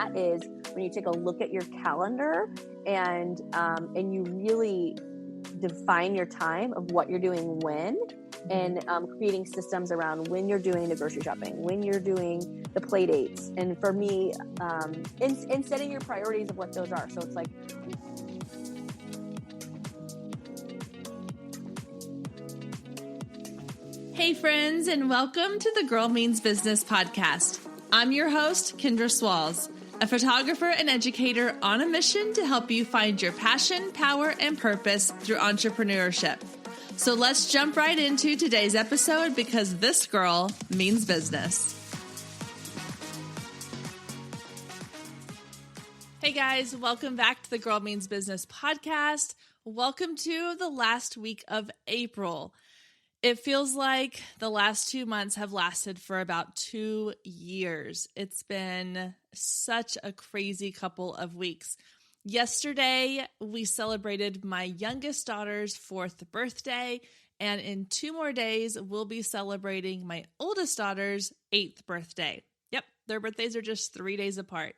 that is when you take a look at your calendar and you really define your time of what you're doing when, and creating systems around when you're doing the grocery shopping, when you're doing the play dates. And for me, in setting your priorities of what those are. So it's like, hey friends, and welcome to the Girl Means Business podcast. I'm your host, Kendra Swalls, a photographer and educator on a mission to help you find your passion, power, and purpose through entrepreneurship. So let's jump right into today's episode because this girl means business. Hey guys, welcome back to the Girl Means Business podcast. Welcome to the last week of April. It feels like the last 2 months have lasted for about 2 years. It's been such a crazy couple of weeks. Yesterday, we celebrated my youngest daughter's 4th birthday, and in 2 more days, we'll be celebrating my oldest daughter's 8th birthday. Yep, their birthdays are just 3 days apart.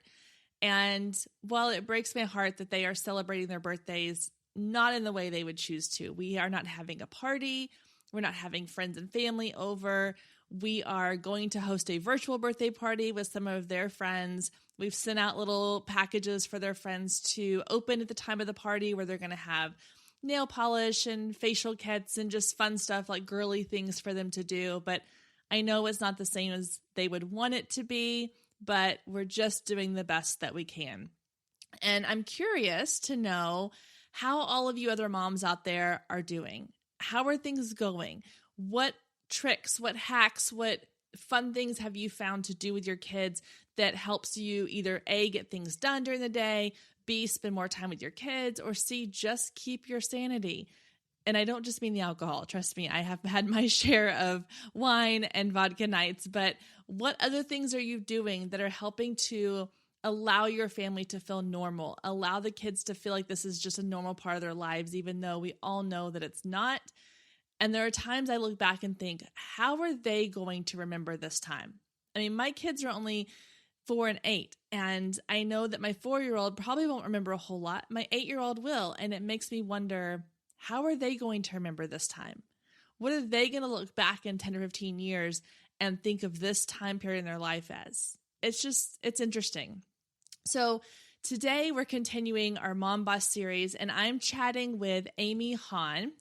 And while it breaks my heart that they are celebrating their birthdays not in the way they would choose to, we are not having a party. We're not having friends and family over. We are going to host a virtual birthday party with some of their friends. We've sent out little packages for their friends to open at the time of the party where they're going to have nail polish and facial kits and just fun stuff like girly things for them to do. But I know it's not the same as they would want it to be, but we're just doing the best that we can. And I'm curious to know how all of you other moms out there are doing. How are things going? What tricks, what hacks, what fun things have you found to do with your kids that helps you either A, get things done during the day, B, spend more time with your kids, or C, just keep your sanity? And I don't just mean the alcohol. Trust me, I have had my share of wine and vodka nights, but what other things are you doing that are helping to allow your family to feel normal, allow the kids to feel like this is just a normal part of their lives, even though we all know that it's not? And there are times I look back and think, how are they going to remember this time? I mean, my kids are only 4 and 8, and I know that my 4-year-old probably won't remember a whole lot. My 8-year-old will, and it makes me wonder, how are they going to remember this time? What are they going to look back in 10 or 15 years and think of this time period in their life as? It's interesting. So today we're continuing our MomBoss series, and I'm chatting with Amy Hann.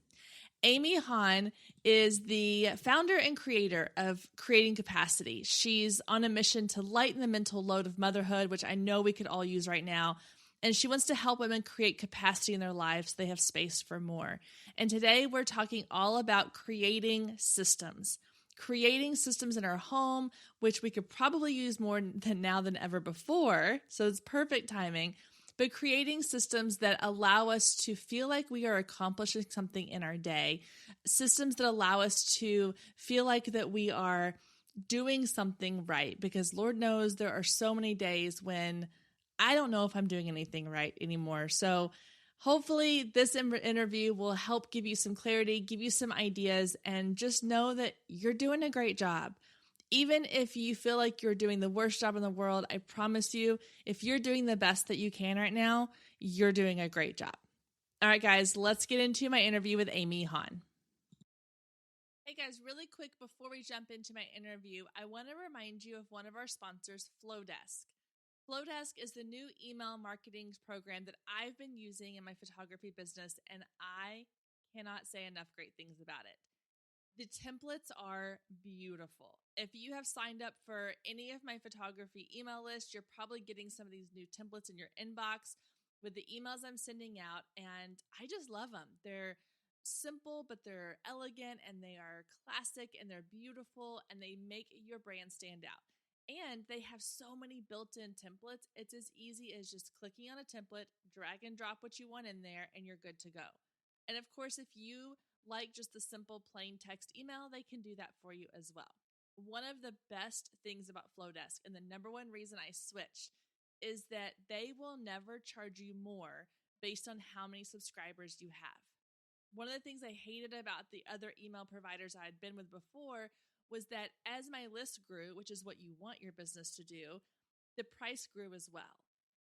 Amy Hann is the founder and creator of Creating Capacity. She's on a mission to lighten the mental load of motherhood, which I know we could all use right now. And she wants to help women create capacity in their lives so they have space for more. And today we're talking all about creating systems in our home, which we could probably use more than now than ever before. So it's perfect timing. But creating systems that allow us to feel like we are accomplishing something in our day, systems that allow us to feel like that we are doing something right, because Lord knows there are so many days when I don't know if I'm doing anything right anymore. So hopefully this interview will help give you some clarity, give you some ideas, and just know that you're doing a great job. Even if you feel like you're doing the worst job in the world, I promise you, if you're doing the best that you can right now, you're doing a great job. All right, guys, let's get into my interview with Amy Hann. Hey guys, really quick before we jump into my interview, I want to remind you of one of our sponsors, Flowdesk. Flowdesk is the new email marketing program that I've been using in my photography business, and I cannot say enough great things about it. The templates are beautiful. If you have signed up for any of my photography email lists, you're probably getting some of these new templates in your inbox with the emails I'm sending out, and I just love them. They're simple, but they're elegant, and they are classic, and they're beautiful, and they make your brand stand out. And they have so many built-in templates. It's as easy as just clicking on a template, drag and drop what you want in there, and you're good to go. And of course, if you like just the simple plain text email, they can do that for you as well. One of the best things about Flowdesk, and the number one reason I switched, is that they will never charge you more based on how many subscribers you have. One of the things I hated about the other email providers I had been with before was that as my list grew, which is what you want your business to do, the price grew as well.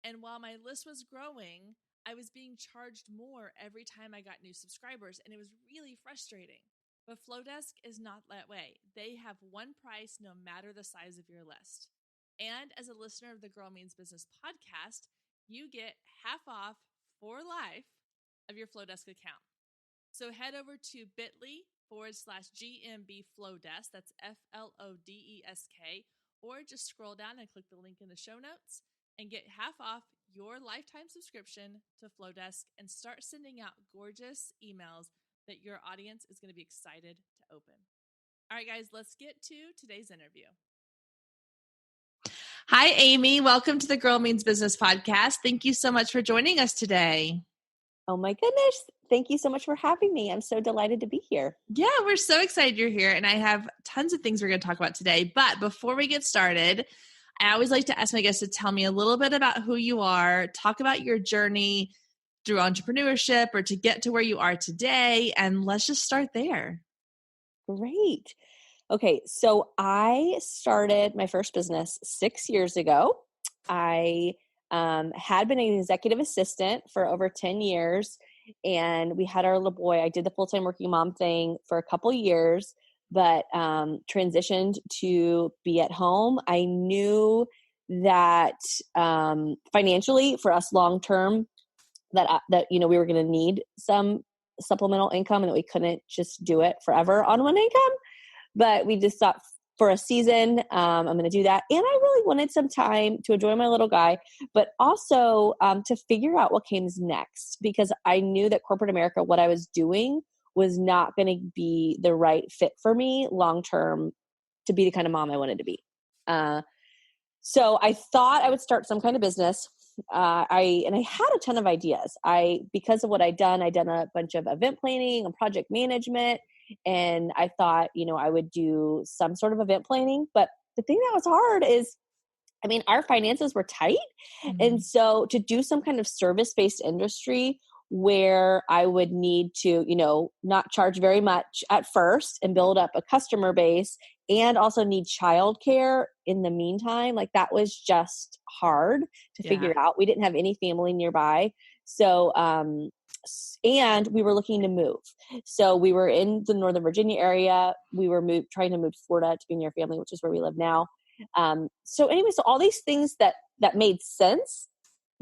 And while my list was growing, I was being charged more every time I got new subscribers, and it was really frustrating. But Flowdesk is not that way. They have one price no matter the size of your list. And as a listener of the Girl Means Business podcast, you get half off for life of your Flowdesk account. So head over to bit.ly/GMB Flowdesk, that's FLODESK, or just scroll down and click the link in the show notes and get half off your lifetime subscription to Flowdesk and start sending out gorgeous emails that your audience is going to be excited to open. All right, guys, let's get to today's interview. Hi, Amy. Welcome to the Girl Means Business podcast. Thank you so much for joining us today. Oh my goodness. Thank you so much for having me. I'm so delighted to be here. Yeah, we're so excited you're here. And I have tons of things we're going to talk about today. But before we get started, I always like to ask my guests to tell me a little bit about who you are, talk about your journey through entrepreneurship or to get to where you are today. And let's just start there. Great. Okay. So I started my first business 6 years ago. I had been an executive assistant for over 10 years, and we had our little boy. I did the full-time working mom thing for a couple years, but transitioned to be at home. I knew that financially for us long-term that we were going to need some supplemental income and that we couldn't just do it forever on one income. But we just thought for a season, I'm going to do that. And I really wanted some time to enjoy my little guy, but also to figure out what came next, because I knew that corporate America, what I was doing was not going to be the right fit for me long-term to be the kind of mom I wanted to be. So I thought I would start some kind of business. I had a ton of ideas. Because of what I'd done a bunch of event planning and project management. And I thought, I would do some sort of event planning. But the thing that was hard is, our finances were tight. Mm-hmm. And so to do some kind of service-based industry where I would need to, not charge very much at first and build up a customer base and also need childcare in the meantime, like that was just hard to figure out. We didn't have any family nearby. So, and we were looking to move. So we were in the Northern Virginia area. We were trying to move to Florida to be near family, which is where we live now. So all these things that made sense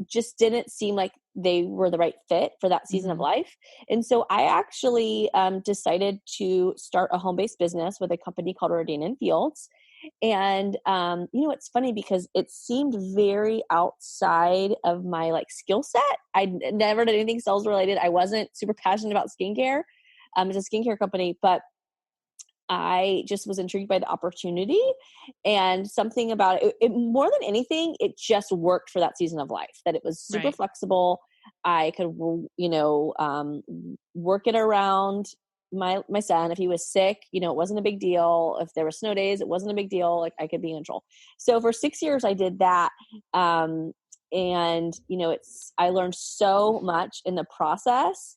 just didn't seem like they were the right fit for that season of life. And so I actually decided to start a home-based business with a company called Rodan & Fields. And, it's funny because it seemed very outside of my skill set. I never did anything sales related. I wasn't super passionate about skincare. It's a skincare company, but I just was intrigued by the opportunity and something about it more than anything, it just worked for that season of life, that it was super flexible. I could, work it around my son. If he was sick, it wasn't a big deal. If there were snow days, it wasn't a big deal. I could be in control. So for 6 years I did that. And I learned so much in the process.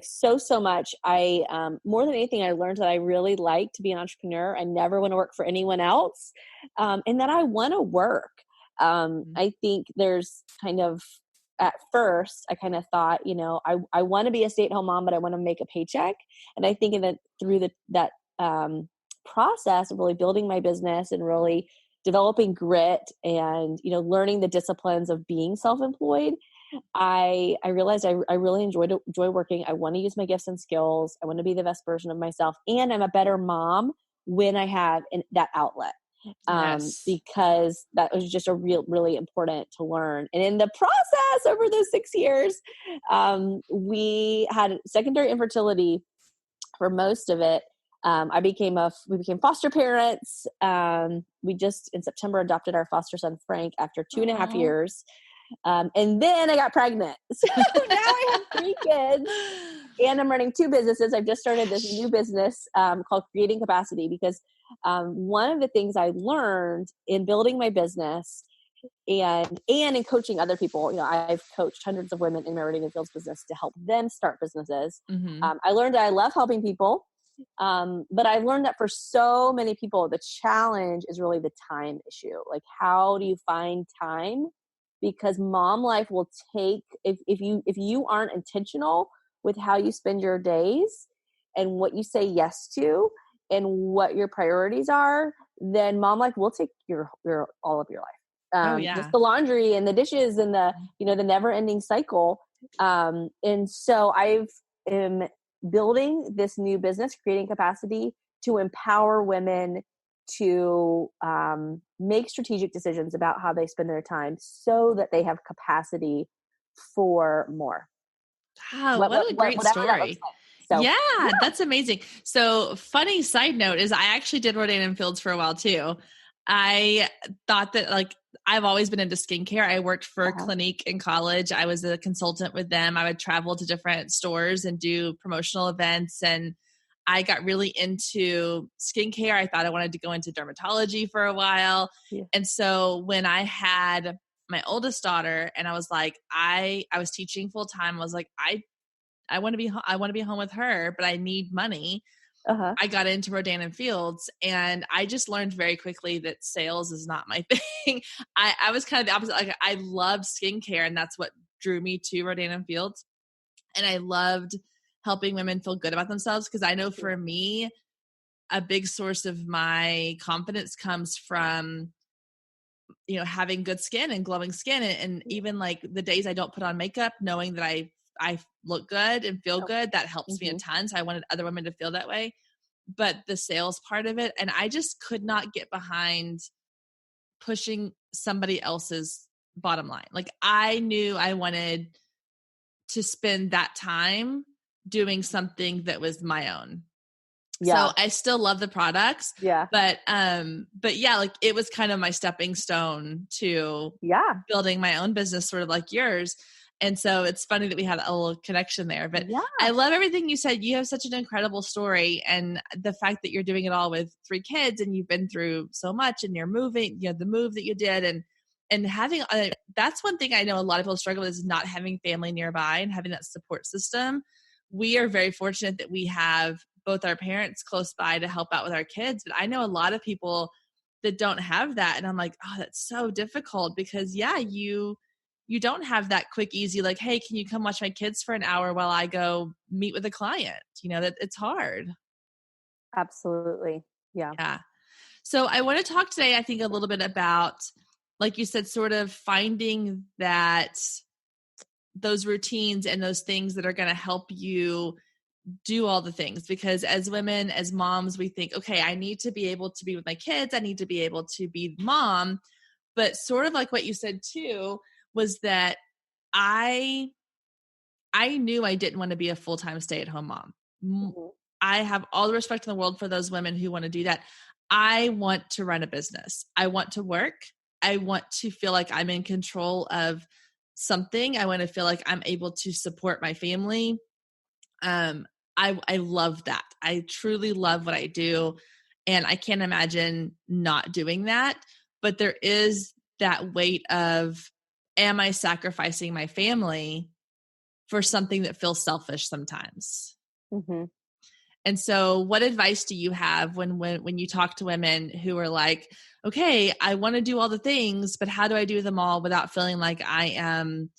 So much. I, more than anything, I learned that I really like to be an entrepreneur. I never want to work for anyone else. And that I want to work. I think there's at first I kind of thought, I want to be a stay-at-home mom, but I want to make a paycheck. And I think through that process of really building my business and really developing grit and, learning the disciplines of being self-employed, I realized I really enjoy working. I want to use my gifts and skills. I want to be the best version of myself. And I'm a better mom when I have that outlet. Because that was just really important to learn. And in the process over those 6 years, we had secondary infertility for most of it. We became foster parents. We just in September adopted our foster son, Frank, after 2.5 years. And then I got pregnant. So now I have 3 kids and I'm running 2 businesses. I've just started this new business called Creating Capacity because one of the things I learned in building my business and in coaching other people, I've coached hundreds of women in my Rodan & Fields business to help them start businesses. I learned that I love helping people But I've learned that for so many people, the challenge is really the time issue. Like, how do you find time? Because mom life will take, if you aren't intentional with how you spend your days and what you say yes to and what your priorities are, then mom life will take your all of your life. Oh Just yeah. the laundry and the dishes and the never ending cycle. And so I've am building this new business, creating capacity to empower women to make strategic decisions about how they spend their time so that they have capacity for more. Wow, what a great Whatever that looks story. like. So Yeah, that's amazing. So funny side note is I actually did Rodan and Fields for a while too. I thought that like I've always been into skincare. I worked for Clinique in college. I was a consultant with them. I would travel to different stores and do promotional events, and I got really into skincare. I thought I wanted to go into dermatology for a while. Yeah. And so when I had my oldest daughter and I was like, I was teaching full time. I was like, I want to be home with her, but I need money. I got into Rodan and Fields, and I just learned very quickly that sales is not my thing. I was kind of the opposite. Like, I loved skincare, and that's what drew me to Rodan and Fields. And I loved helping women feel good about themselves, because I know for me, a big source of my confidence comes from, having good skin and glowing skin. And even like the days I don't put on makeup, knowing that I look good and feel good, that helps me a ton. So I wanted other women to feel that way. But the sales part of it, and I just could not get behind pushing somebody else's bottom line. Like, I knew I wanted to spend that time doing something that was my own. Yeah. So I still love the products. Yeah. But yeah, like it was kind of my stepping stone to building my own business, sort of like yours. And so it's funny that we had a little connection there. But I love everything you said. You have such an incredible story, and the fact that you're doing it all with 3 kids and you've been through so much, and you're moving, the move that you did, and having that's one thing I know a lot of people struggle with, is not having family nearby and having that support system. We are very fortunate that we have both our parents close by to help out with our kids. But I know a lot of people that don't have that. And I'm like, oh, that's so difficult, because you don't have that quick, easy, like, hey, can you come watch my kids for an hour while I go meet with a client? That it's hard. Absolutely. Yeah. Yeah. So I want to talk today, I think, a little bit about, like you said, sort of finding those routines and those things that are going to help you do all the things. Because as women, as moms, we think, okay, I need to be able to be with my kids. I need to be able to be mom. But sort of like what you said too, was that I knew I didn't want to be a full-time stay-at-home mom. I have all the respect in the world for those women who want to do that. I want to run a business. I want to work. I want to feel like I'm in control of something. I want to feel like I'm able to support my family. I love that. I truly love what I do, and I can't imagine not doing that. But there is that weight of, am I sacrificing my family for something that feels selfish sometimes? And so what advice do you have when you talk to women who are like, okay, I want to do all the things, but how do I do them all without feeling like I am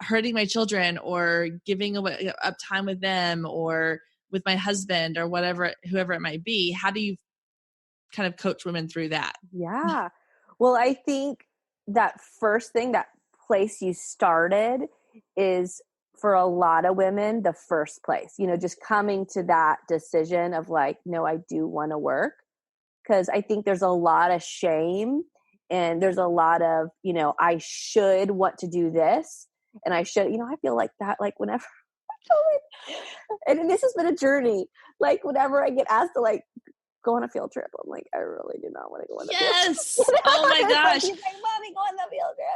hurting my children or giving away up time with them or with my husband or whoever it might be? How do you kind of coach women through that? Yeah. Well, I think that first thing, that place you started, is for a lot of women the first place, just coming to that decision of like, no, I do want to work. Because I think there's a lot of shame, and there's a lot of, I should want to do this, and I should, I feel like that, like whenever, and this has been a journey, like whenever I get asked to like go on a field trip, I'm like, I really do not want to go on a field trip. Oh my gosh. Like, Mommy, go on the field trip.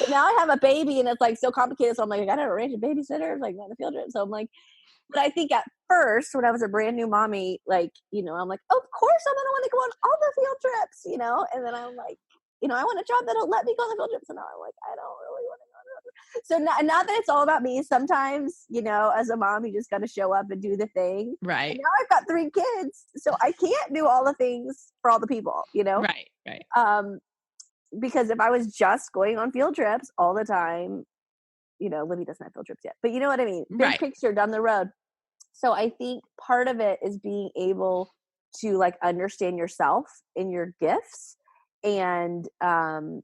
But now I have a baby, and it's like so complicated. So I'm like, I gotta arrange a babysitter, like go on a field trip. So I'm like, but I think at first, when I was a brand new mommy, like, I'm like, of course I'm gonna want to go on all the field trips, and then I'm like, I want a job that'll let me go on the field trips. And now I'm like, I don't really want to go on the field trips. So not that it's all about me. Sometimes, as a mom, you just got to show up and do the thing. Right. And now I've got 3 kids, so I can't do all the things for all the people, Right. Because if I was just going on field trips all the time, Libby doesn't have field trips yet, but you know what I mean? Big picture down the road. So I think part of it is being able to like understand yourself and your gifts and going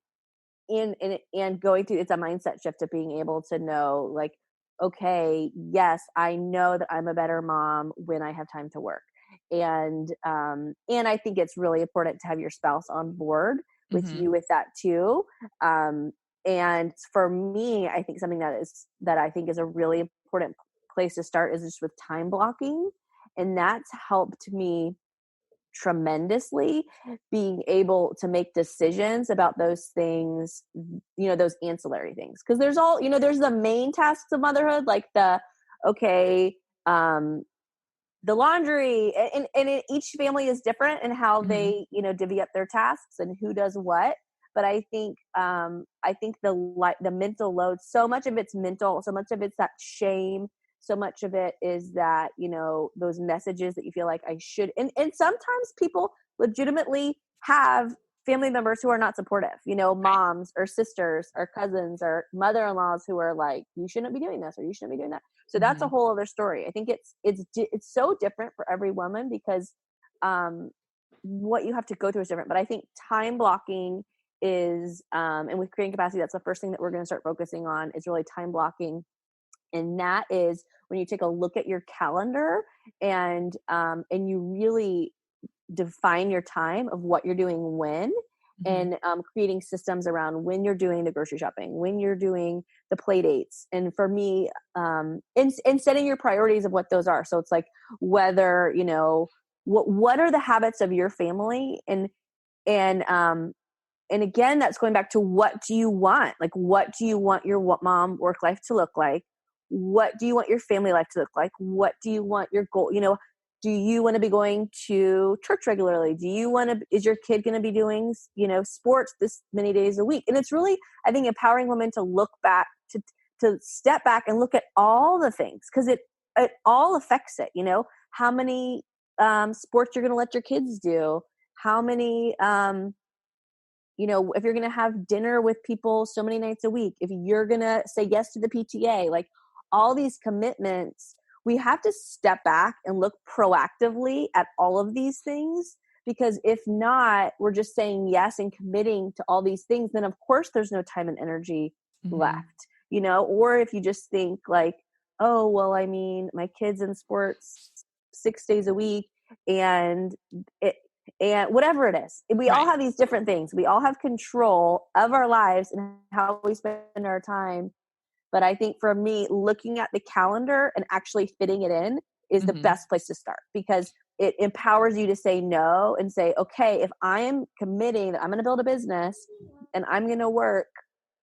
through, it's a mindset shift of being able to know like, okay, yes, I know that I'm a better mom when I have time to work. And I think it's really important to have your spouse on board with you with that too. And for me, I think something that I think is a really important place to start is just with time blocking. And that's helped me tremendously, being able to make decisions about those things, those ancillary things. Because there's there's the main tasks of motherhood, like the laundry, and each family is different in how they divvy up their tasks and who does what. But I think the mental load, so much of it's mental, so much of it's that shame, so much of it is that, those messages that you feel like I should, and sometimes people legitimately have family members who are not supportive, moms or sisters or cousins or mother-in-laws who are like, you shouldn't be doing this or you shouldn't be doing that. So that's a whole other story. I think it's so different for every woman because what you have to go through is different. But I think time blocking is, and with creating capacity, that's the first thing that we're going to start focusing on is really time blocking. And that is when you take a look at your calendar and you really define your time of what you're doing when, and creating systems around when you're doing the grocery shopping, when you're doing the play dates. And for me, and setting your priorities of what those are. So it's like whether, what are the habits of your family, and again, that's going back to what do you want? Like, what do you want your mom work life to look like? What do you want your family life to look like? What do you want your goal? Do you want to be going to church regularly? Is your kid going to be doing, sports this many days a week? And it's really, I think, empowering women to look back, to step back and look at all the things, because it all affects it. How many sports you're going to let your kids do? How many, if you're going to have dinner with people so many nights a week, if you're going to say yes to the PTA, like all these commitments, we have to step back and look proactively at all of these things, because if not, we're just saying yes and committing to all these things. Then of course there's no time and energy left, or if you just think like, oh, well, I mean, my kid's in sports 6 days a week and whatever it is, we all have these different things. We all have control of our lives and how we spend our time. But I think for me, looking at the calendar and actually fitting it in is the best place to start, because it empowers you to say no and say, okay, if I am committing that I'm going to build a business and I'm going to work,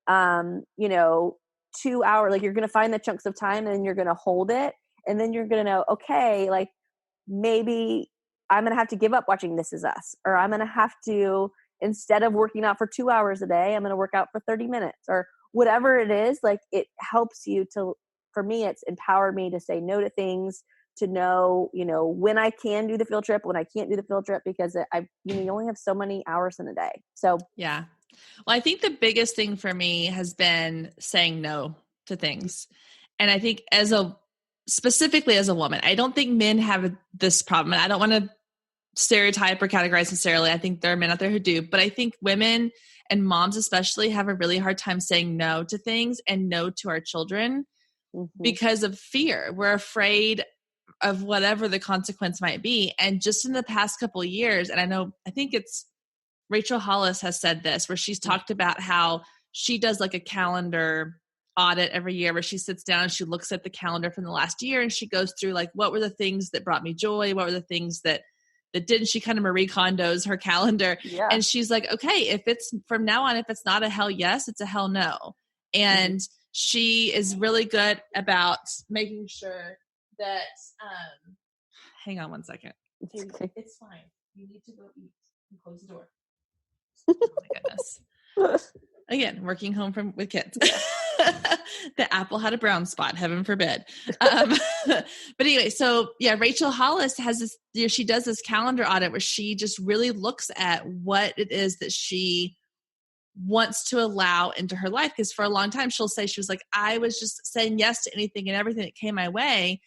2 hours, like you're going to find the chunks of time and you're going to hold it. And then you're going to know, okay, like maybe I'm going to have to give up watching This Is Us, or I'm going to have to, instead of working out for 2 hours a day, I'm going to work out for 30 minutes or whatever it is. Like it helps you to, for me, it's empowered me to say no to things, to know, when I can do the field trip, when I can't do the field trip, because you only have so many hours in a day. So yeah. Well, I think the biggest thing for me has been saying no to things. And I think specifically as a woman, I don't think men have this problem. And I don't want to stereotype or categorize necessarily. I think there are men out there who do, but I think women and moms especially have a really hard time saying no to things and no to our children because of fear. We're afraid of whatever the consequence might be. And just in the past couple of years, and I think it's Rachel Hollis has said this, where she's talked about how she does like a calendar audit every year where she sits down and she looks at the calendar from the last year and she goes through like, what were the things that brought me joy? What were the things that didn't? She kind of Marie Kondo's her calendar. Yeah. And she's like, okay, if it's from now on, if it's not a hell yes, it's a hell no. And she is really good about making sure that, hang on one second. It's fine. You need to go eat and close the door. Oh my goodness. Again, working home with kids. The apple had a brown spot, heaven forbid. But anyway, so yeah, Rachel Hollis has this, she does this calendar audit where she just really looks at what it is that she wants to allow into her life. Because for a long time, she'll say, she was like, I was just saying yes to anything and everything that came my way.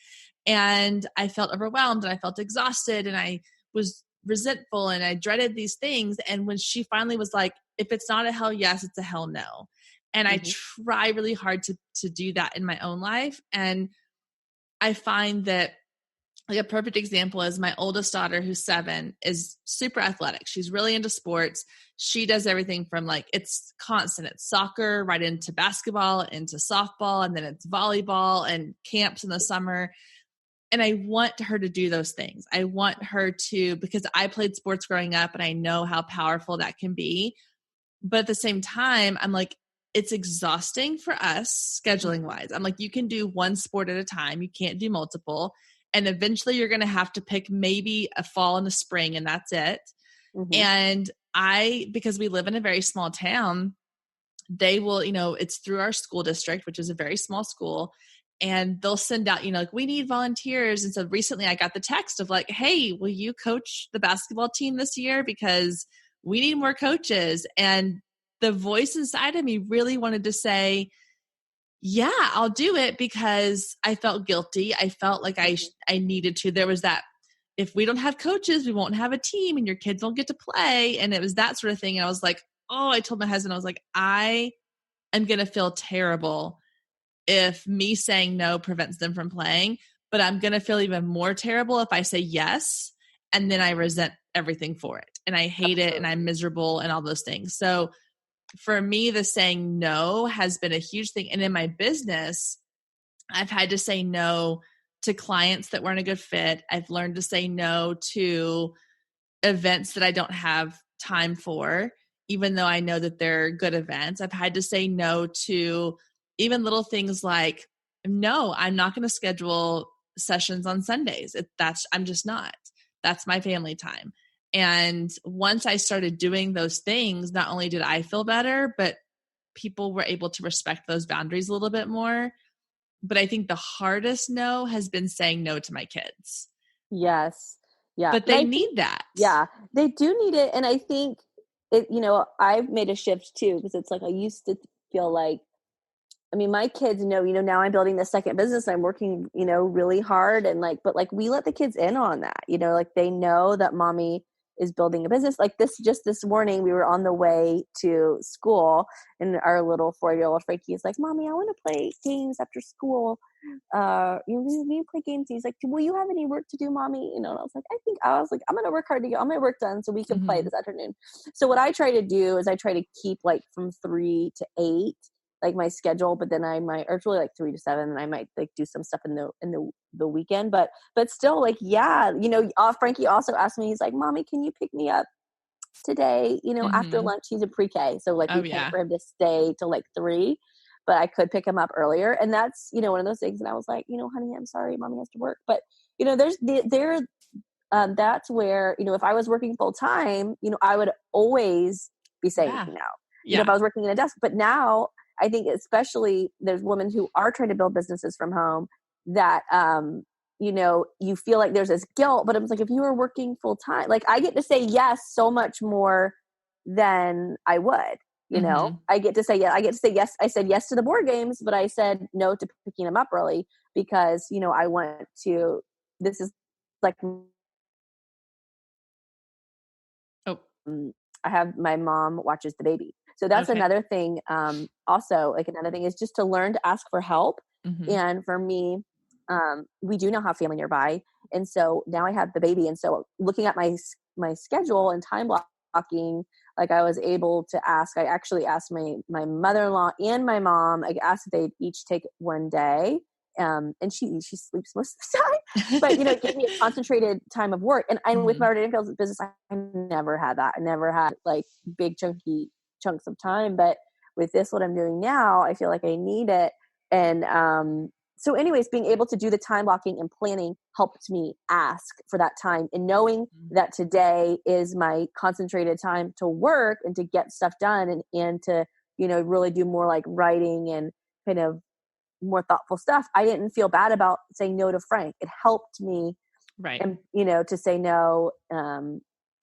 And I felt overwhelmed and I felt exhausted and I was resentful and I dreaded these things. And when she finally was like, if it's not a hell yes, it's a hell no. And I try really hard to do that in my own life. And I find that like a perfect example is my oldest daughter, who's 7, is super athletic. She's really into sports. She does everything from like, it's constant. It's soccer, right into basketball, into softball, and then it's volleyball and camps in the summer. And I want her to do those things. I want her to, because I played sports growing up and I know how powerful that can be. But at the same time, I'm like, it's exhausting for us scheduling wise. I'm like, you can do one sport at a time. You can't do multiple. And eventually you're going to have to pick maybe a fall and a spring and that's it. And because we live in a very small town, they will, it's through our school district, which is a very small school. And they'll send out, like, we need volunteers. And so recently I got the text of like, hey, will you coach the basketball team this year? Because we need more coaches. And the voice inside of me really wanted to say, yeah, I'll do it, because I felt guilty. I felt like I needed to. There was that, if we don't have coaches, we won't have a team and your kids don't get to play. And it was that sort of thing. And I was like, I told my husband, I was like, I am going to feel terrible if me saying no prevents them from playing, but I'm going to feel even more terrible if I say yes. And then I resent everything for it. And I hate it and I'm miserable and all those things. So for me, the saying no has been a huge thing. And in my business, I've had to say no to clients that weren't a good fit. I've learned to say no to events that I don't have time for, even though I know that they're good events. I've had to say no to even little things like, no, I'm not going to schedule sessions on Sundays. I'm just not. That's my family time. And once I started doing those things, not only did I feel better, but people were able to respect those boundaries a little bit more. But I think the hardest no has been saying no to my kids. Yes. Yeah. But they need that. Yeah, they do need it. And I think it, I've made a shift too, because it's like, I used to feel like, my kids know, now I'm building the second business. I'm working, really hard and but we let the kids in on that, like they know that mommy is building a business. Like this morning, we were on the way to school and our little 4-year-old Frankie is like, Mommy, I want to play games after school. We play games. He's like, will you have any work to do, Mommy? And I was like, I'm going to work hard to get all my work done so we can play this afternoon. So what I try to do is I try to keep like from 3 to 8, like my schedule, but then it's really like 3 to 7, and I might like do some stuff in the weekend, but still like, yeah, Frankie also asked me, he's like, Mommy, can you pick me up today, after lunch? He's in pre-K. So like we paid for him to stay till like 3, but I could pick him up earlier. And that's, one of those things. And I was like, honey, I'm sorry, Mommy has to work. But, that's where, if I was working full time, I would always be saying no. If I was working in a desk, but now I think especially there's women who are trying to build businesses from home that, you feel like there's this guilt, but it's like, if you were working full time, like I get to say yes so much more than I would, I get to say yes. I said yes to the board games, but I said no to picking them up early because, I want to, this is like, I have my mom watches the baby. So that's another thing. Also, like another thing is just to learn to ask for help. And for me, we do now have family nearby. And so now I have the baby. And so looking at my schedule and time blocking, like I was able to I actually asked my mother-in-law and my mom, I asked if they'd each take one day. And she sleeps most of the time, but it gave me a concentrated time of work. And with my Ready Fields business, I never had that. I never had like big chunky chunks of time, but with this, what I'm doing now, I feel like I need it. And, so anyways, being able to do the time blocking and planning helped me ask for that time, and knowing that today is my concentrated time to work and to get stuff done and to, really do more like writing and kind of more thoughtful stuff, I didn't feel bad about saying no to Frank. It helped me, Right. and to say no.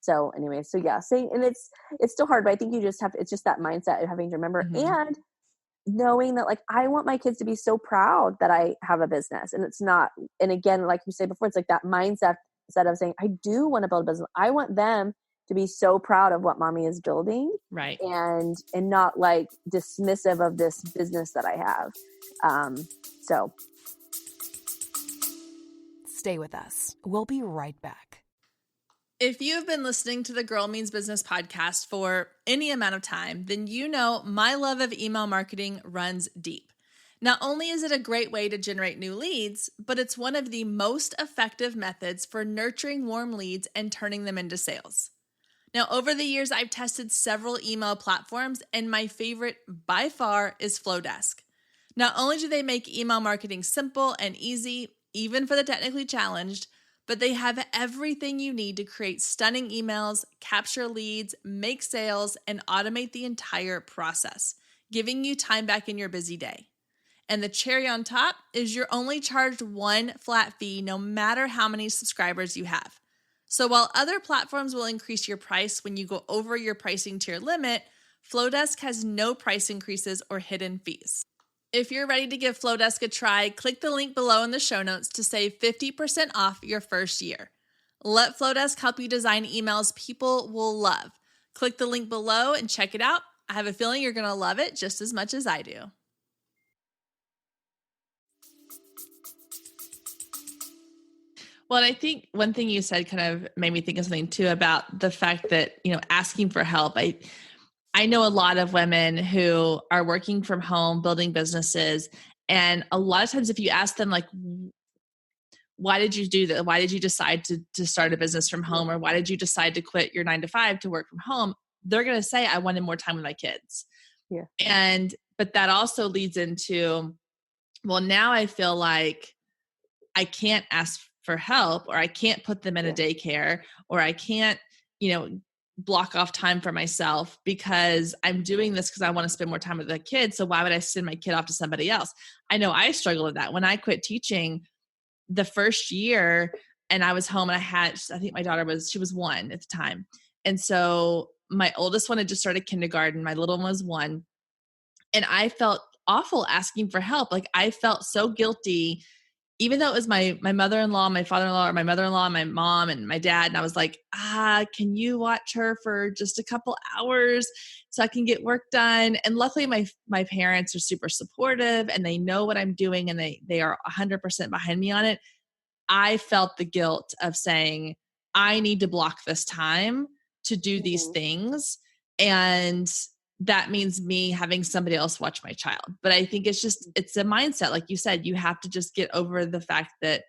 So anyway, so yeah, saying, and it's still hard, but I think you just have, it's just that mindset of having to remember, and knowing that, like, I want my kids to be so proud that I have a business, and it's not, and again, like you said before, it's like that mindset of saying, I do want to build a business. I want them to be so proud of what mommy is building, Right. and not like dismissive of this business that I have. So stay with us. We'll be right back. If you have been listening to the Girl Means Business podcast for any amount of time, then you know my love of email marketing runs deep. Not only is it a great way to generate new leads, but it's one of the most effective methods for nurturing warm leads and turning them into sales. Now, over the years, I've tested several email platforms, and my favorite by far is Flowdesk. Not only do they make email marketing simple and easy, even for the technically challenged, but they have everything you need to create stunning emails, capture leads, make sales, and automate the entire process, giving you time back in your busy day. And the cherry on top is you're only charged one flat fee no matter how many subscribers you have. So while other platforms will increase your price when you go over your pricing tier limit, Flowdesk has no price increases or hidden fees. If you're ready to give Flowdesk a try, click the link below in the show notes to save 50% off your first year. Let Flowdesk help you design emails people will love. Click the link below and check it out. I have a feeling you're going to love it just as much as I do. Well, I think one thing you said kind of made me think of something too about the fact that, asking for help. I know a lot of women who are working from home, building businesses. And a lot of times if you ask them, like, why did you do that? Why did you decide to start a business from home? Or why did you decide to quit your 9 to 5 to work from home? They're going to say, I wanted more time with my kids. Yeah. But that also leads into, well, now I feel like I can't ask for help, or I can't put them in a daycare, or I can't, block off time for myself because I'm doing this because I want to spend more time with the kid. So why would I send my kid off to somebody else? I know I struggle with that. When I quit teaching the first year and I was home, and I think my daughter she was 1 at the time. And so my oldest one had just started kindergarten. My little one was 1. And I felt awful asking for help. Like, I felt so guilty, even though it was my mother-in-law, my father-in-law, or my mother-in-law, my mom, and my dad. And I was like, can you watch her for just a couple hours so I can get work done? And luckily my parents are super supportive, and they know what I'm doing, and they are 100% behind me on it. I felt the guilt of saying, I need to block this time to do these things. And that means me having somebody else watch my child. But I think it's a mindset. Like you said, you have to just get over the fact that,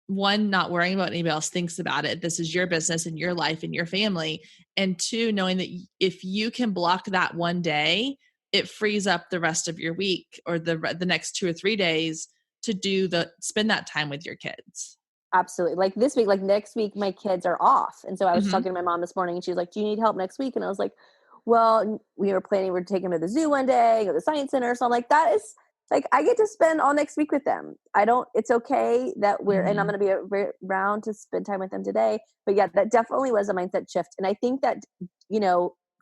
1, not worrying about what anybody else thinks about it. This is your business and your life and your family. And 2, knowing that if you can block that one day, it frees up the rest of your week or the next 2 or 3 days to spend that time with your kids. Absolutely. Like this week, like next week, my kids are off. And so I was Mhm. talking to my mom this morning, and she was like, do you need help next week? And I was like, well, we were planning, we're taking them to the zoo one day, go to the science center. So I'm like, that is like, I get to spend all next week with them. It's okay that and I'm going to be around to spend time with them today. But yeah, that definitely was a mindset shift. And I think that,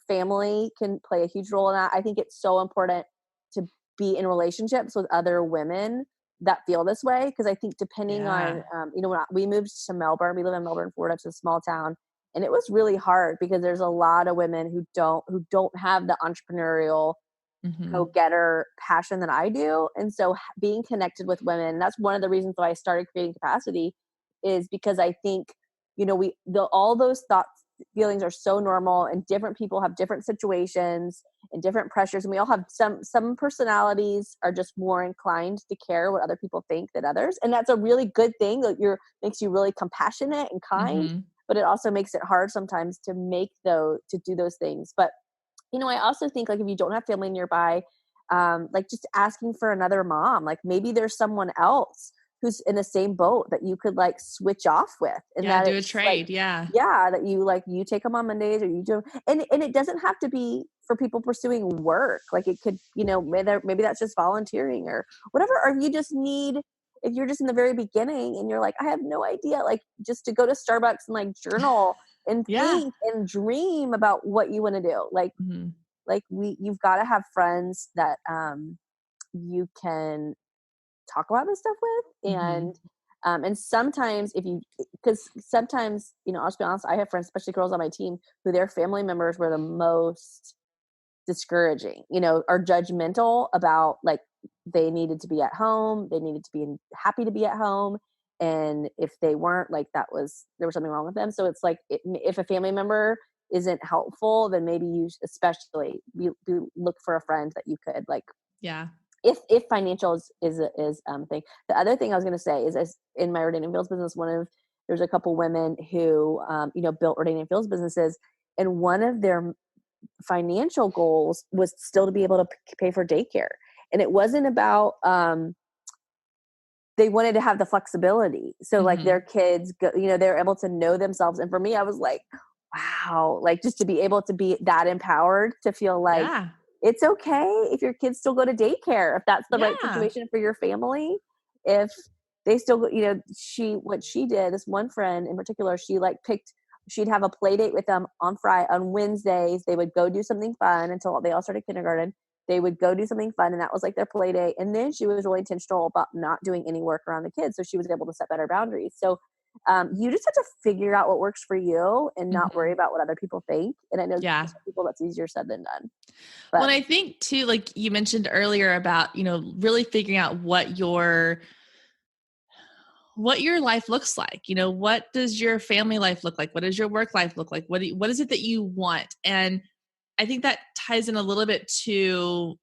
family can play a huge role in that. I think it's so important to be in relationships with other women that feel this way. Because I think depending on, when we moved to Melbourne, we live in Melbourne, Florida, it's a small town. And it was really hard because there's a lot of women who don't have the entrepreneurial go-getter passion that I do. And so being connected with women, that's one of the reasons why I started creating Capacity, is because I think, all those thoughts, feelings are so normal, and different people have different situations and different pressures. And we all have some personalities are just more inclined to care what other people think than others. And that's a really good thing. Like, makes you really compassionate and kind, but it also makes it hard sometimes to do those things. But, I also think, like, if you don't have family nearby, like just asking for another mom, like maybe there's someone else who's in the same boat that you could like switch off with, and Yeah, that do a it's trade. like, Yeah. that you take them on Mondays, or you do, and it doesn't have to be for people pursuing work. Like it could, maybe that's just volunteering or whatever, or if you're just in the very beginning and you're like, I have no idea, like just to go to Starbucks and like journal and Yeah. think and dream about what you want to do. Mm-hmm. You've got to have friends that you can talk about this stuff with. And sometimes because sometimes, I'll just be honest, I have friends, especially girls on my team, who their family members were the most discouraging, are judgmental about like they needed to be at home, they needed to be happy to be at home, and if they weren't, like there was something wrong with them. So it's like if a family member isn't helpful, then maybe you especially look for a friend that you could like, Yeah. if financial is thing. The other thing I was going to say is, as in my Ordaining Fields business, there's a couple women who built Ordaining Fields businesses, and one of their financial goals was still to be able to pay for daycare. And it wasn't about they wanted to have the flexibility, so like their kids go, they're able to know themselves. And for me, I was like, wow, like just to be able to be that empowered, to feel like Yeah. it's okay if your kids still go to daycare, if that's the right Yeah. situation for your family. If they still go, what she did, this one friend in particular, she'd have a play date with them on Wednesdays. They would go do something fun until they all started kindergarten. They would go do something fun, and that was like their play date. And then she was really intentional about not doing any work around the kids, so she was able to set better boundaries. So you just have to figure out what works for you and not worry about what other people think. And I know for some people that's easier said than done. But Well, I think too, like you mentioned earlier about, really figuring out what your life looks like. What does your family life look like? What does your work life look like? What is it that you want? And I think that ties in a little bit to,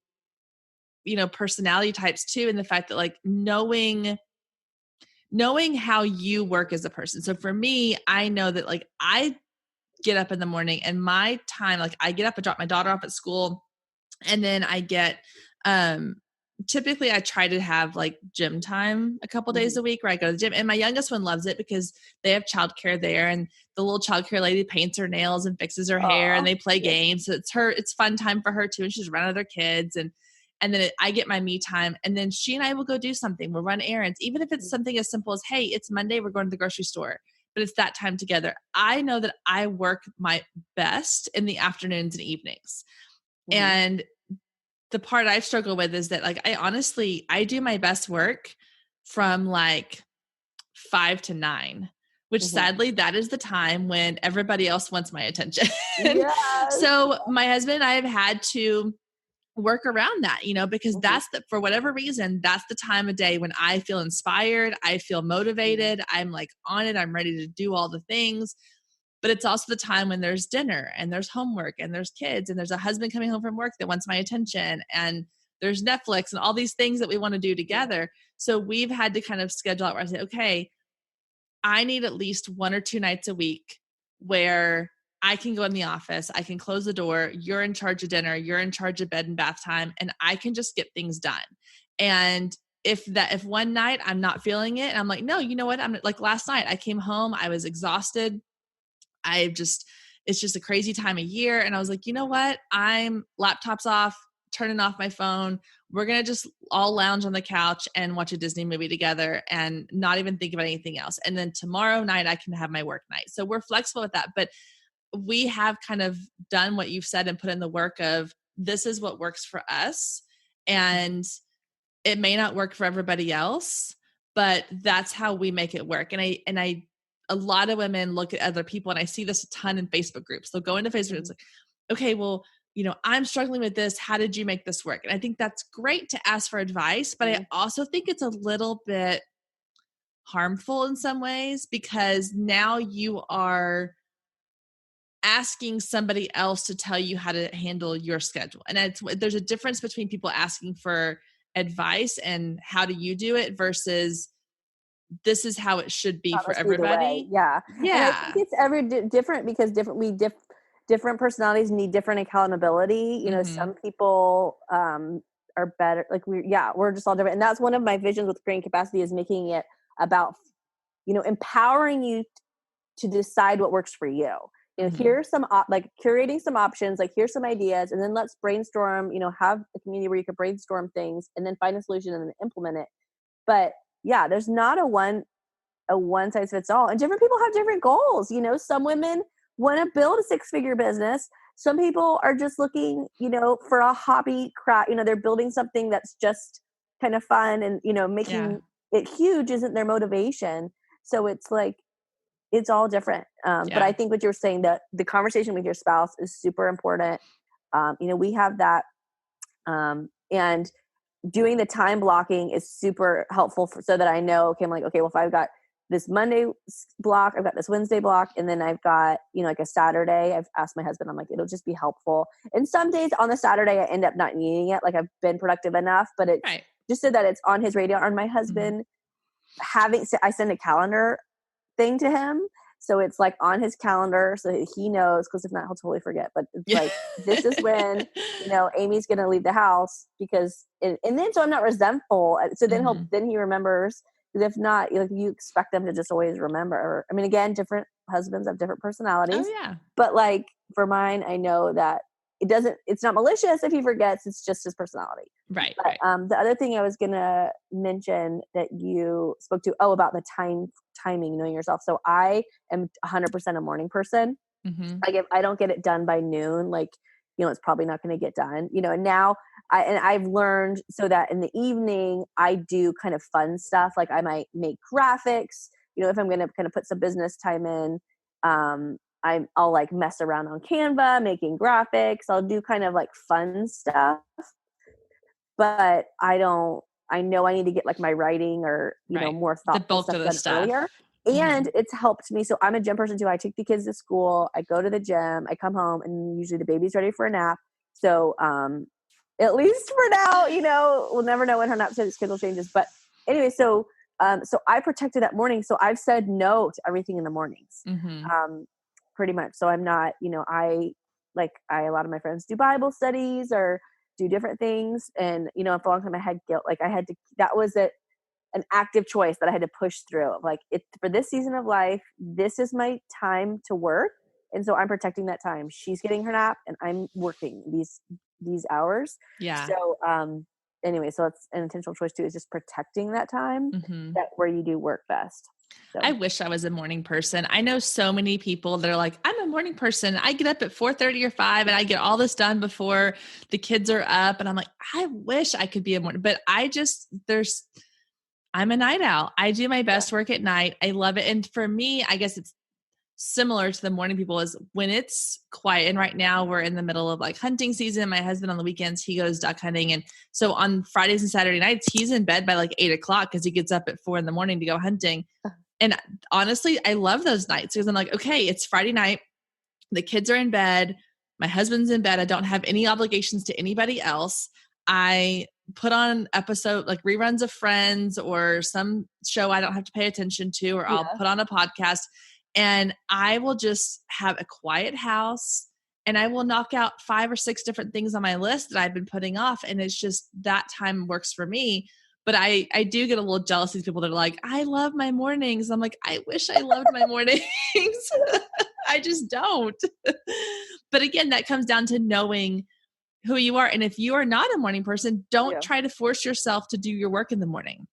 personality types too, and the fact that like knowing how you work as a person. So for me, I know that like I get up in the morning, and my time, like I get up and drop my daughter off at school, and then I get, typically I try to have like gym time a couple days a week where I go to the gym, and my youngest one loves it because they have childcare there, and the little childcare lady paints her nails and fixes her hair, and they play games. So it's fun time for her too. And she's around other kids, and then I get my me time, and then she and I will go do something. We'll run errands, even if it's something as simple as, hey, it's Monday, we're going to the grocery store, but it's that time together. I know that I work my best in the afternoons and evenings. And the part I've struggled with is that like, I do my best work from like 5 to 9, which sadly that is the time when everybody else wants my attention. Yes. So my husband and I have had to work around that, because that's for whatever reason, that's the time of day when I feel inspired. I feel motivated. I'm like on it. I'm ready to do all the things. But it's also the time when there's dinner and there's homework and there's kids and there's a husband coming home from work that wants my attention, and there's Netflix and all these things that we want to do together. So we've had to kind of schedule out where I say, okay, I need at least 1 or 2 nights a week where I can go in the office, I can close the door, you're in charge of dinner, you're in charge of bed and bath time, and I can just get things done. And if one night I'm not feeling it, and I'm like, no, you know what? I'm like last night I came home, I was exhausted. It's just a crazy time of year. And I was like, you know what? I'm laptops off, turning off my phone. We're going to just all lounge on the couch and watch a Disney movie together and not even think about anything else. And then tomorrow night I can have my work night. So we're flexible with that. But we have kind of done what you've said and put in the work of, this is what works for us. And it may not work for everybody else, but that's how we make it work. And I a lot of women look at other people, and I see this a ton in Facebook groups. They'll go into Facebook groups like, okay, well, I'm struggling with this. How did you make this work? And I think that's great to ask for advice, but I also think it's a little bit harmful in some ways, because now you are asking somebody else to tell you how to handle your schedule. And there's a difference between people asking for advice and how do you do it versus this is how it should be for everybody. Yeah. Yeah. And I think it's different because different personalities need different accountability. Some people are better. Like we're just all different. And that's one of my visions with Creating Capacity, is making it about, empowering you to decide what works for you. Here's some like curating some options, like here's some ideas, and then let's brainstorm, have a community where you can brainstorm things and then find a solution and then implement it. But yeah, there's not a one size fits all, and different people have different goals. Some women want to build a 6-figure business. Some people are just looking, for a hobby craft. They're building something that's just kind of fun, and, making it huge isn't their motivation. So it's like, it's all different. But I think what you're saying, that the conversation with your spouse is super important. We have that. And doing the time blocking is super helpful so that I know, okay, I'm like, okay, well, if I've got this Monday block, I've got this Wednesday block, and then I've got, like a Saturday, I've asked my husband, I'm like, it'll just be helpful. And some days on the Saturday, I end up not needing it. Like I've been productive enough, but it's just so that it's on his radar. And my husband I send a calendar thing to him. So it's like on his calendar so that he knows, because if not, he'll totally forget. But it's like, this is when, Amy's going to leave the house, because, and then so I'm not resentful. So then then he remembers. Because if not, you expect them to just always remember. I mean, again, different husbands have different personalities. Oh, yeah. But like for mine, I know that it's not malicious if he forgets. It's just his personality. Right. But, the other thing I was going to mention that you spoke to, about the timing, knowing yourself. So I am 100% a morning person. Like if I don't get it done by noon, like, it's probably not going to get done, and now I've learned so that in the evening I do kind of fun stuff. Like I might make graphics, if I'm going to kind of put some business time in, I'll like mess around on Canva, making graphics. I'll do kind of like fun stuff, but I know I need to get like my writing or, more thoughtful stuff done earlier. And it's helped me. So I'm a gym person too. I take the kids to school. I go to the gym. I come home, and usually the baby's ready for a nap. So at least for now, we'll never know when her nap schedule changes. But anyway, so I protected that morning. So I've said no to everything in the mornings, pretty much. So I'm not, a lot of my friends do Bible studies or do different things. And, for a long time I had guilt. Like that was an active choice that I had to push through. Like, for this season of life, this is my time to work. And so I'm protecting that time. She's getting her nap and I'm working these hours. Yeah. So, anyway, so it's an intentional choice too, is just protecting that time that where you do work best. So. I wish I was a morning person. I know so many people that are like, I'm a morning person. I get up at 4:30 or 5 and I get all this done before the kids are up. And I'm like, I wish I could be a morning, but I'm a night owl. I do my best work at night. I love it. And for me, I guess it's similar to the morning people, is when it's quiet. And right now we're in the middle of like hunting season. My husband on the weekends, he goes duck hunting. And so on Fridays and Saturday nights, he's in bed by like 8:00 because he gets up at 4 a.m. to go hunting. And honestly, I love those nights because I'm like, okay, it's Friday night. The kids are in bed. My husband's in bed. I don't have any obligations to anybody else. I put on an episode, like reruns of Friends or some show I don't have to pay attention to, or I'll put on a podcast, and I will just have a quiet house and I will knock out 5 or 6 different things on my list that I've been putting off. And it's just that time works for me. But I do get a little jealous of these people that are like, I love my mornings. I'm like, I wish I loved my mornings. I just don't. But again, that comes down to knowing who you are. And if you are not a morning person, don't try to force yourself to do your work in the morning.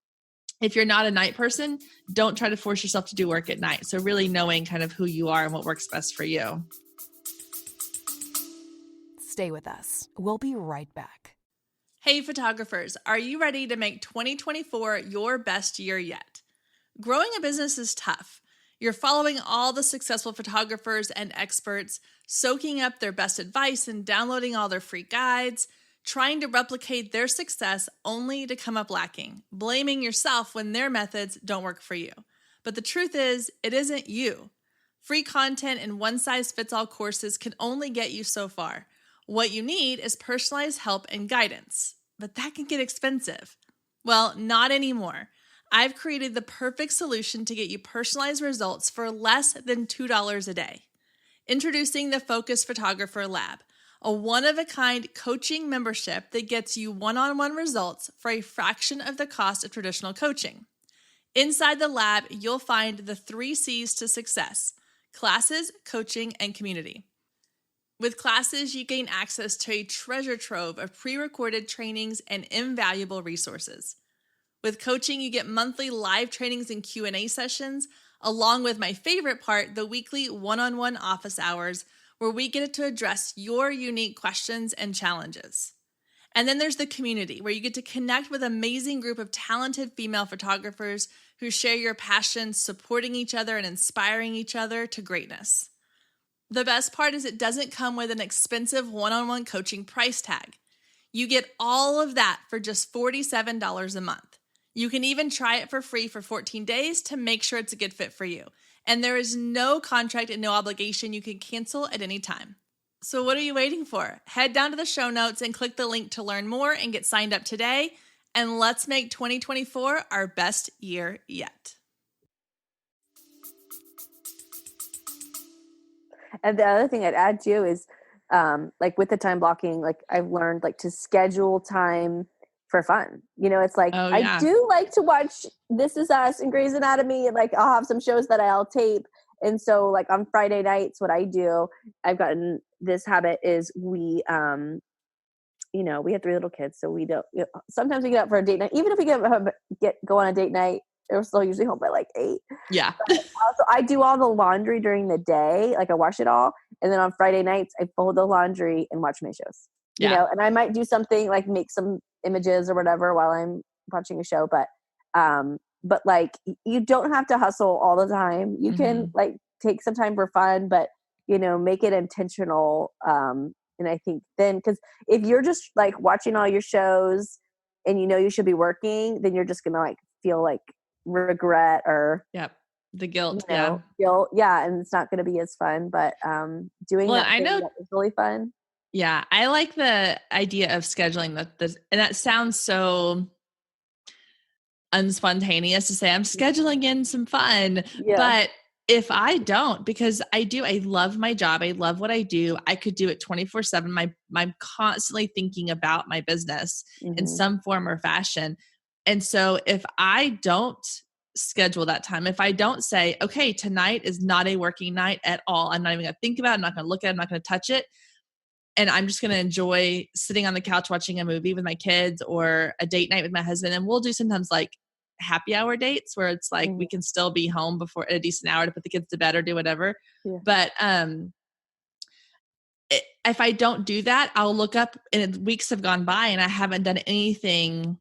If you're not a night person, don't try to force yourself to do work at night. So really knowing kind of who you are and what works best for you. Stay with us. We'll be right back. Hey photographers, are you ready to make 2024 your best year yet? Growing a business is tough. You're following all the successful photographers and experts, soaking up their best advice and downloading all their free guides, trying to replicate their success only to come up lacking, blaming yourself when their methods don't work for you. But the truth is, it isn't you. Free content and one-size-fits-all courses can only get you so far. What you need is personalized help and guidance, but that can get expensive. Well, not anymore. I've created the perfect solution to get you personalized results for less than $2 a day. Introducing the Focus Photographer Lab, a one-of-a-kind coaching membership that gets you one-on-one results for a fraction of the cost of traditional coaching. Inside the lab, you'll find the 3 C's to success: classes, coaching, and community. With classes, you gain access to a treasure trove of pre-recorded trainings and invaluable resources. With coaching, you get monthly live trainings and Q&A sessions, along with my favorite part, the weekly one-on-one office hours, where we get to address your unique questions and challenges. And then there's the community, where you get to connect with an amazing group of talented female photographers who share your passion, supporting each other and inspiring each other to greatness. The best part is it doesn't come with an expensive one-on-one coaching price tag. You get all of that for just $47 a month. You can even try it for free for 14 days to make sure it's a good fit for you. And there is no contract and no obligation. You can cancel at any time. So what are you waiting for? Head down to the show notes and click the link to learn more and get signed up today. And let's make 2024 our best year yet. And the other thing I'd add too is, like with the time blocking, like I've learned like to schedule time for fun. You know, it's like, I do like to watch This Is Us and Grey's Anatomy, and like I'll have some shows that I'll tape. And so like on Friday nights, what I do, I've gotten this habit is we have 3 little kids. So we don't, sometimes we get out for a date night. Even if we go on a date night, we're still usually home by like 8. Yeah. Also, I do all the laundry during the day. Like I wash it all. And then on Friday nights, I fold the laundry and watch my shows. You know, and I might do something like make some images or whatever while I'm watching a show. But like you don't have to hustle all the time. You can like take some time for fun, but make it intentional. And I think then, because if you're just like watching all your shows and you should be working, then you're just gonna like feel like regret or the guilt. Guilt. And it's not gonna be as fun. But doing that is really fun. Yeah, I like the idea of scheduling and that sounds so unspontaneous to say I'm scheduling in some fun, but if I don't, because I love my job. I love what I do. I could do it 24/7. I'm constantly thinking about my business in some form or fashion. And so if I don't schedule that time, if I don't say, okay, tonight is not a working night at all, I'm not even going to think about it. I'm not going to look at it. I'm not going to touch it. And I'm just going to enjoy sitting on the couch watching a movie with my kids or a date night with my husband. And we'll do sometimes like happy hour dates where it's like we can still be home before a decent hour to put the kids to bed or do whatever. Yeah. But if I don't do that, I'll look up and weeks have gone by and I haven't done anything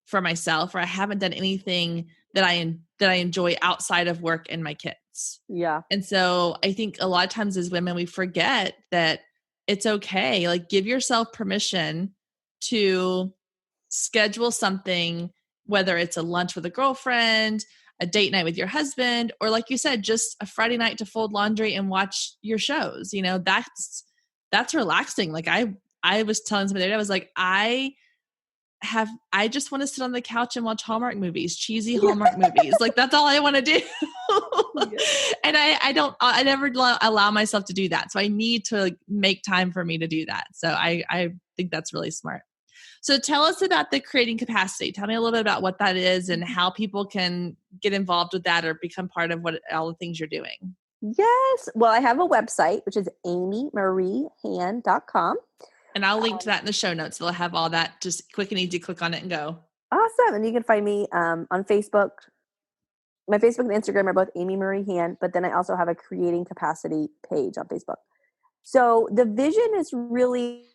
for myself, or I haven't done anything that I enjoy outside of work and my kids. Yeah. And so I think a lot of times as women, we forget that it's okay. Like give yourself permission to schedule something, whether it's a lunch with a girlfriend, a date night with your husband, or like you said, just a Friday night to fold laundry and watch your shows. That's relaxing. Like I was telling somebody the other day, I was like, I just want to sit on the couch and watch Hallmark movies, cheesy Hallmark movies. Like that's all I want to do. And I never allow myself to do that. So I need to make time for me to do that. So I think that's really smart. So tell us about the creating capacity. Tell me a little bit about what that is and how people can get involved with that or become part of all the things you're doing. Yes. Well, I have a website, which is amymariehann.com. And I'll link to that in the show notes. They'll have all that, just quick and easy, click on it and go. Awesome. And you can find me on Facebook. My Facebook and Instagram are both Amy Marie Hann, but then I also have a creating capacity page on Facebook. So the vision is really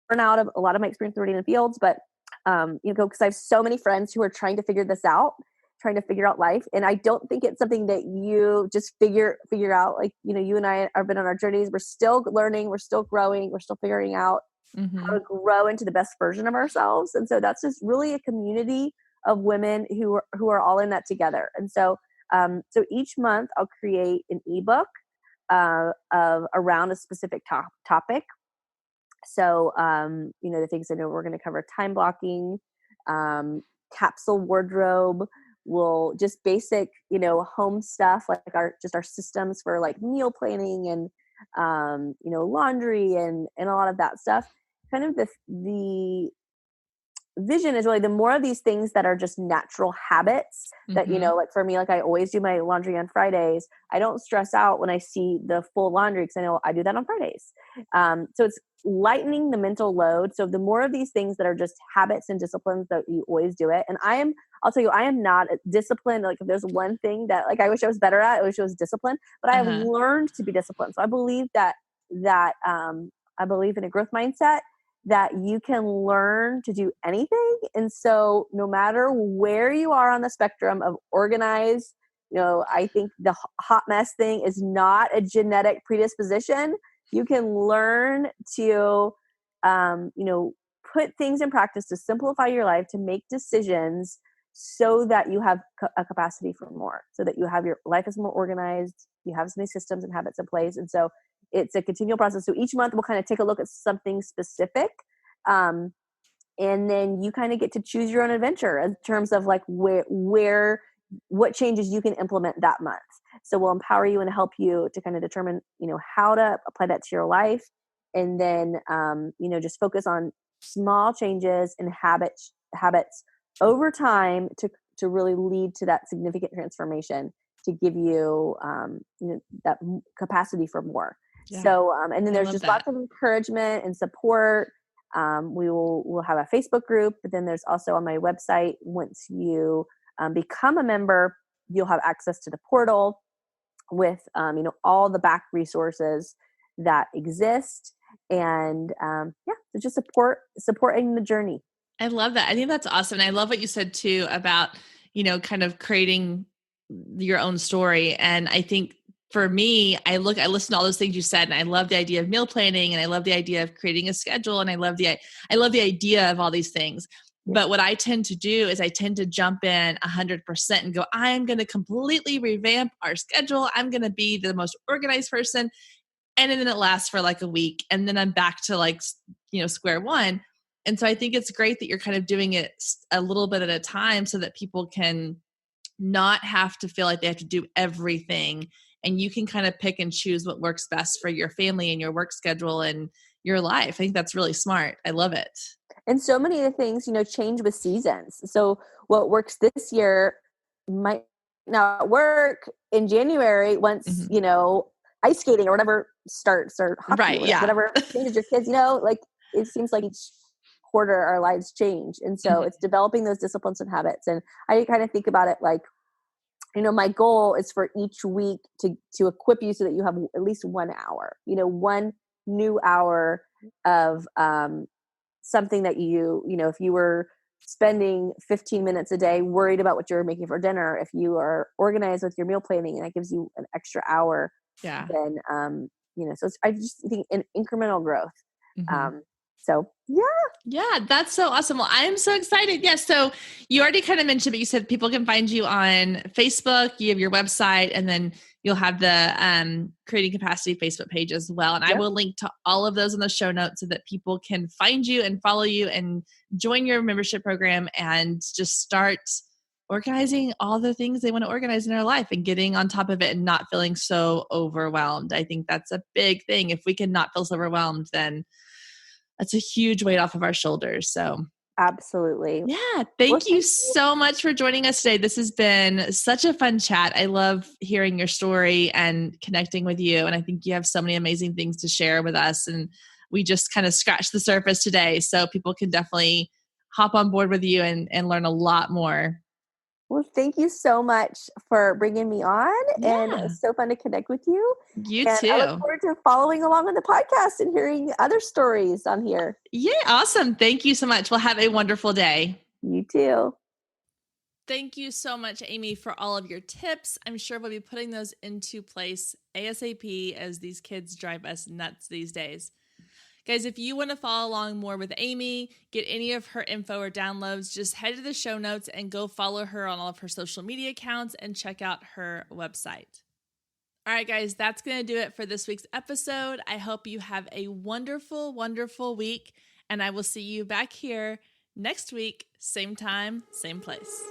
burn out of a lot of my experience working in the fields, but because I have so many friends who are trying to figure this out, trying to figure out life. And I don't think it's something that you just figure out. Like, you and I have been on our journeys. We're still learning. We're still growing. We're still figuring out how to grow into the best version of ourselves. And so that's just really a community of women who are all in that together. And so, so each month I'll create an ebook of around a specific topic. So, the things I know we're going to cover: time blocking, capsule wardrobe, will just basic, home stuff, like our systems for like meal planning and laundry and a lot of that stuff. Kind of the vision is really the more of these things that are just natural habits that, like for me, like I always do my laundry on Fridays. I don't stress out when I see the full laundry because I know I do that on Fridays. So it's lightening the mental load. So the more of these things that are just habits and disciplines that you always do it. And I'll tell you, I am not disciplined. Like if there's one thing that like I wish I was better at, I wish it was discipline, but I have learned to be disciplined. So I believe that I believe in a growth mindset that you can learn to do anything. And so no matter where you are on the spectrum of organized, I think the hot mess thing is not a genetic predisposition. You can learn to, put things in practice to simplify your life, to make decisions so that you have a capacity for more, so that your life is more organized, you have some systems and habits in place. And so it's a continual process. So each month we'll kind of take a look at something specific. And then you kind of get to choose your own adventure in terms of like what changes you can implement that month. So we'll empower you and help you to kind of determine, how to apply that to your life. And then, just focus on small changes and habits over time to really lead to that significant transformation to give you, that capacity for more. Yeah. So, and then there's just lots of encouragement and support. We'll have a Facebook group, but then there's also on my website, once you become a member, you'll have access to the portal with, all the back resources that exist. And so just supporting the journey. I love that. I think that's awesome. And I love what you said too about, kind of creating your own story. And I think for me, I listen to all those things you said, and I love the idea of meal planning, and I love the idea of creating a schedule, and I love the idea of all these things. Yeah. But what I tend to do is I tend to jump in 100% and go, I'm going to completely revamp our schedule. I'm going to be the most organized person. And then it lasts for like a week, and then I'm back to like, square one. And so I think it's great that you're kind of doing it a little bit at a time so that people can not have to feel like they have to do everything. And you can kind of pick and choose what works best for your family and your work schedule and your life. I think that's really smart. I love it. And so many of the things, change with seasons. So what works this year might not work in January once, ice skating or whatever starts, or hockey, right, whatever changes your kids, like it seems like each quarter our lives change. And so it's developing those disciplines and habits. And I kind of think about it like, my goal is for each week to equip you so that you have at least 1 hour, one new hour of something that if you were spending 15 minutes a day worried about what you're making for dinner, if you are organized with your meal planning and that gives you an extra hour, then, so I just think an incremental growth. So yeah, that's so awesome. Well, I'm so excited. Yes. So you already kind of mentioned, but you said people can find you on Facebook, you have your website, and then you'll have the Creating Capacity Facebook page as well. And I will link to all of those in the show notes so that people can find you and follow you and join your membership program and just start organizing all the things they want to organize in their life and getting on top of it and not feeling so overwhelmed. I think that's a big thing. If we can not feel so overwhelmed, then that's a huge weight off of our shoulders. So absolutely. Yeah. Thank you so much for joining us today. This has been such a fun chat. I love hearing your story and connecting with you. And I think you have so many amazing things to share with us. And we just kind of scratched the surface today. So people can definitely hop on board with you and learn a lot more. Well, thank you so much for bringing me on, and it was so fun to connect with you. You and too. I look forward to following along on the podcast and hearing other stories on here. Yeah, awesome. Thank you so much. Well, have a wonderful day. You too. Thank you so much, Amy, for all of your tips. I'm sure we'll be putting those into place ASAP as these kids drive us nuts these days. Guys, if you want to follow along more with Amy, get any of her info or downloads, just head to the show notes and go follow her on all of her social media accounts and check out her website. All right, guys, that's going to do it for this week's episode. I hope you have a wonderful, wonderful week, and I will see you back here next week, same time, same place.